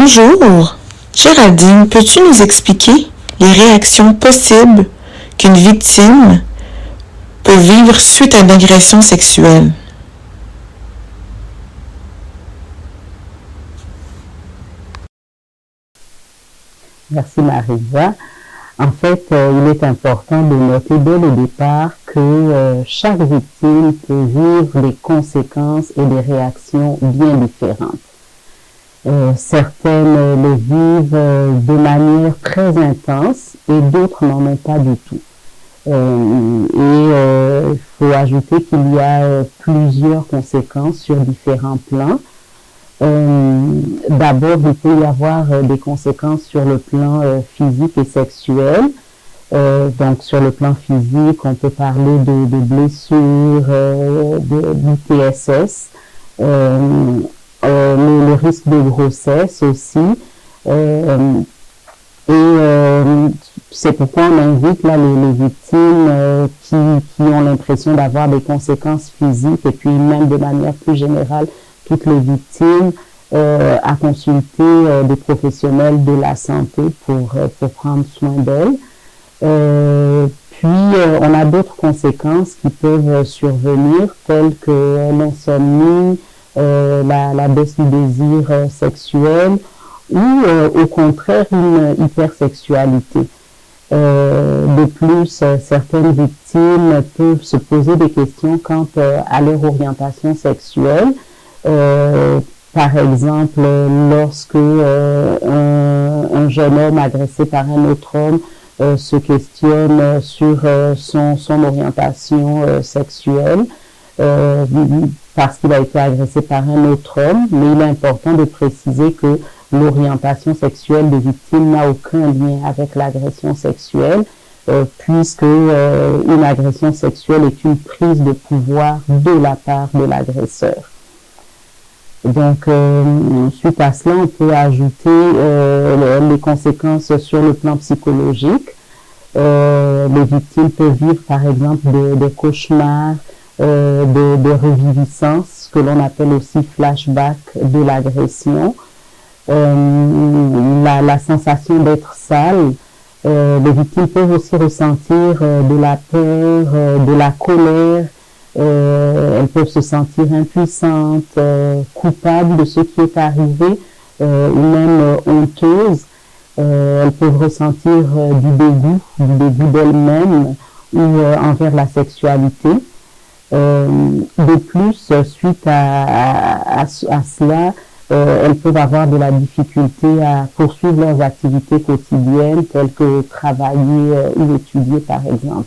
Bonjour. Géraldine, peux-tu nous expliquer les réactions possibles qu'une victime peut vivre suite à une agression sexuelle? Merci Marisa. En fait, il est important de noter dès le départ que chaque victime peut vivre des conséquences et des réactions bien différentes. Certaines le vivent de manière très intense et d'autres n'en ont pas du tout. Il faut ajouter qu'il y a plusieurs conséquences sur différents plans. D'abord, il peut y avoir des conséquences sur le plan physique et sexuel. Donc, sur le plan physique, on peut parler de blessures, d'ITSS, le risque de grossesse aussi. C'est pourquoi on invite là les victimes qui ont l'impression d'avoir des conséquences physiques et puis même de manière plus générale, toutes les victimes à consulter des professionnels de la santé pour prendre soin d'elles. On a d'autres conséquences qui peuvent survenir, telles que l'insomnie, la baisse du désir sexuel ou au contraire une hypersexualité. De plus, certaines victimes peuvent se poser des questions quant à leur orientation sexuelle. Par exemple, lorsque un jeune homme agressé par un autre homme se questionne sur son orientation sexuelle parce qu'il a été agressé par un autre homme, mais il est important de préciser que l'orientation sexuelle des victimes n'a aucun lien avec l'agression sexuelle, puisque une agression sexuelle est une prise de pouvoir de la part de l'agresseur. Donc, suite à cela, on peut ajouter les conséquences sur le plan psychologique. Les victimes peuvent vivre, par exemple, des cauchemars, de reviviscence, que l'on appelle aussi flashback de l'agression. La sensation d'être sale. Les victimes peuvent aussi ressentir de la peur, de la colère. Elles peuvent se sentir impuissantes, coupables de ce qui est arrivé, ou même honteuses. Elles peuvent ressentir du dégoût d'elles-mêmes ou envers la sexualité. De plus, suite à cela, elles peuvent avoir de la difficulté à poursuivre leurs activités quotidiennes, telles que travailler ou étudier, par exemple.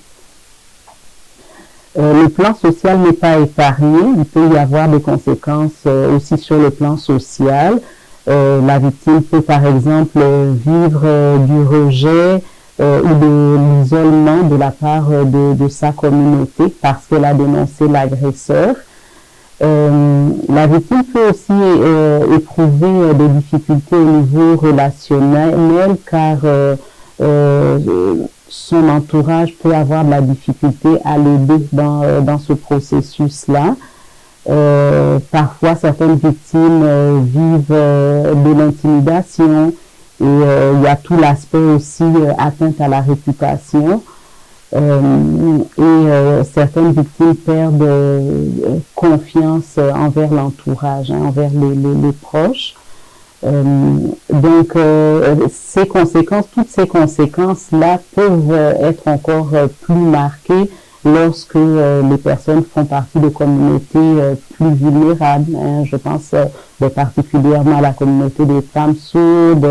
Le plan social n'est pas épargné. Il peut y avoir des conséquences aussi sur le plan social. La victime peut, par exemple, vivre du rejet ou de l'isolement de la part de sa communauté parce qu'elle a dénoncé l'agresseur. La victime peut aussi éprouver des difficultés au niveau relationnel car son entourage peut avoir de la difficulté à l'aider dans ce processus-là. Parfois, certaines victimes vivent de l'intimidation et il y a tout l'aspect aussi atteinte à la réputation. Certaines victimes perdent confiance envers l'entourage, envers les proches. Donc, toutes ces conséquences-là peuvent être encore plus marquées lorsque les personnes font partie de communautés plus vulnérables. Je pense particulièrement à la communauté des femmes sourdes,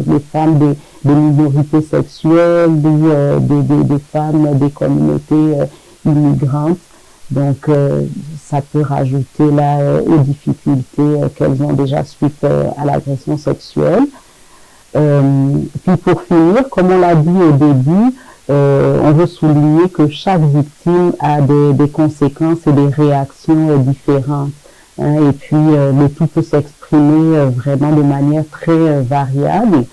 les femmes des minorités sexuelles, des femmes des communautés immigrantes. Donc, ça peut rajouter là aux difficultés qu'elles ont déjà suite à l'agression sexuelle. Puis pour finir, comme on l'a dit au début, on veut souligner que chaque victime a des conséquences et des réactions différentes. Et puis, le tout peut s'exprimer vraiment de manière très variable.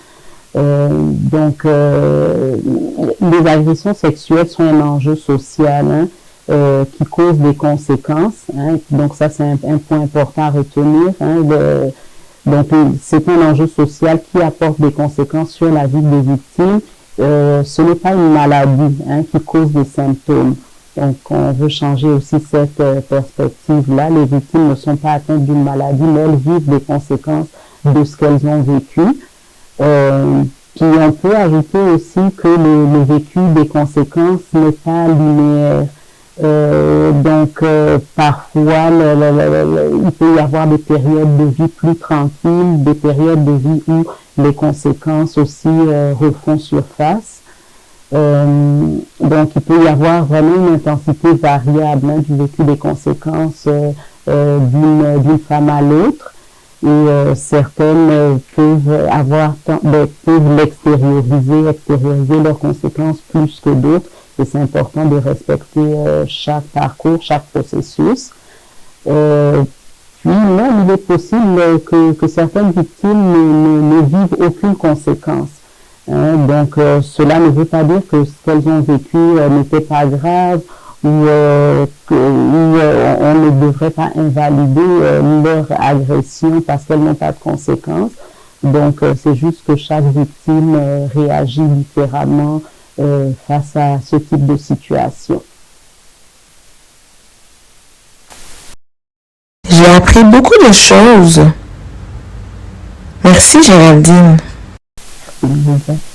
Donc, les agressions sexuelles sont un enjeu social qui cause des conséquences. Donc, ça, c'est un point important à retenir. Donc, c'est un enjeu social qui apporte des conséquences sur la vie des victimes. Ce n'est pas une maladie qui cause des symptômes. Donc, on veut changer aussi cette perspective-là. Les victimes ne sont pas atteintes d'une maladie, mais elles vivent des conséquences de ce qu'elles ont vécu. Puis on peut ajouter aussi que le vécu des conséquences n'est pas linéaire. Parfois, il peut y avoir des périodes de vie plus tranquilles, des périodes de vie où les conséquences aussi refont surface. Donc, il peut y avoir vraiment une intensité variable du vécu des conséquences d'une femme à l'autre. Et certaines peuvent extérioriser leurs conséquences plus que d'autres. Et c'est important de respecter chaque parcours, chaque processus. Puis même, il est possible que certaines victimes ne vivent aucune conséquence. Donc, cela ne veut pas dire que ce qu'elles ont vécu n'était pas grave ou on ne devrait pas invalider leur agression parce qu'elles n'ont pas de conséquences. Donc, c'est juste que chaque victime réagit différemment face à ce type de situation. J'ai appris beaucoup de choses. Merci Géraldine. Merci.